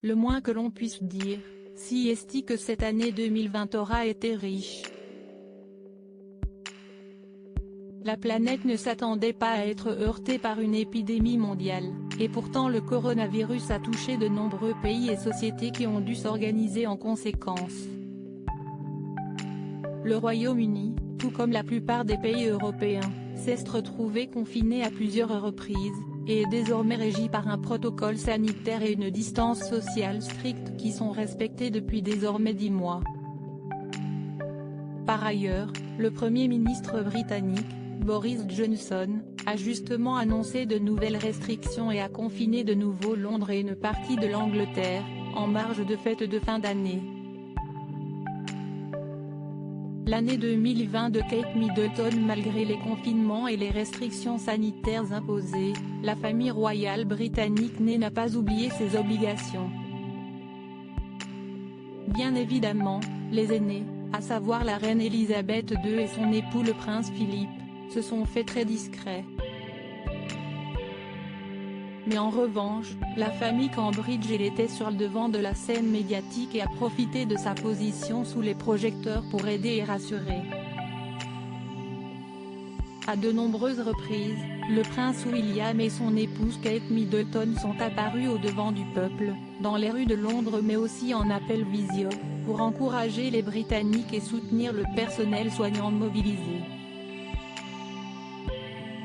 Le moins que l'on puisse dire, si est que cette année 2020 aura été riche. La planète ne s'attendait pas à être heurtée par une épidémie mondiale, et pourtant le coronavirus a touché de nombreux pays et sociétés qui ont dû s'organiser en conséquence. Le Royaume-Uni, tout comme la plupart des pays européens, s'est retrouvé confiné à plusieurs reprises, et est désormais régi par un protocole sanitaire et une distance sociale stricte qui sont respectés depuis désormais 10 mois. Par ailleurs, le Premier ministre britannique, Boris Johnson, a justement annoncé de nouvelles restrictions et a confiné de nouveau Londres et une partie de l'Angleterre, en marge de fêtes de fin d'année. L'année 2020 de Kate Middleton. Malgré les confinements et les restrictions sanitaires imposées, la famille royale britannique n'a pas oublié ses obligations. Bien évidemment, les aînés, à savoir la reine Elisabeth II et son époux le prince Philippe, se sont faits très discrets. Mais en revanche, la famille Cambridge était sur le devant de la scène médiatique et a profité de sa position sous les projecteurs pour aider et rassurer. À de nombreuses reprises, le prince William et son épouse Kate Middleton sont apparus au devant du peuple, dans les rues de Londres mais aussi en appel visio, pour encourager les Britanniques et soutenir le personnel soignant mobilisé.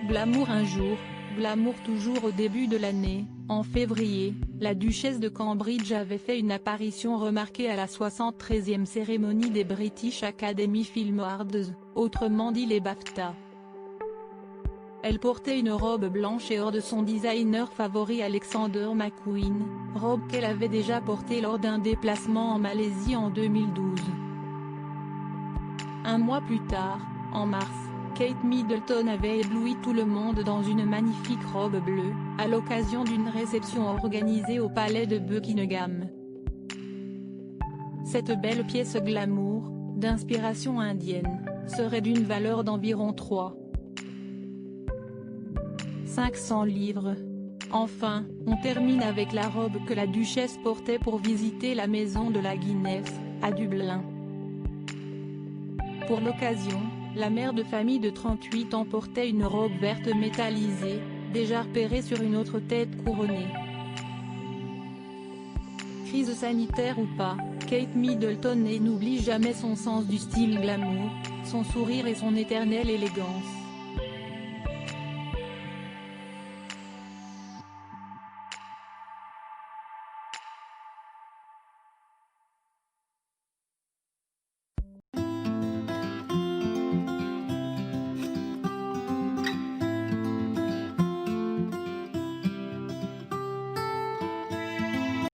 Glamour un jour, glamour toujours. Au début de l'année, en février, la duchesse de Cambridge avait fait une apparition remarquée à la 73e cérémonie des British Academy Film Awards, autrement dit les BAFTA. Elle portait une robe blanche et or de son designer favori Alexander McQueen, robe qu'elle avait déjà portée lors d'un déplacement en Malaisie en 2012. Un mois plus tard, en mars, Kate Middleton avait ébloui tout le monde dans une magnifique robe bleue, à l'occasion d'une réception organisée au palais de Buckingham. Cette belle pièce glamour, d'inspiration indienne, serait d'une valeur d'environ 500 livres. Enfin, on termine avec la robe que la duchesse portait pour visiter la maison de la Guinness, à Dublin. Pour l'occasion, la mère de famille de 38 ans portait une robe verte métallisée, déjà repérée sur une autre tête couronnée. Crise sanitaire ou pas, Kate Middleton n'oublie jamais son sens du style glamour, son sourire et son éternelle élégance.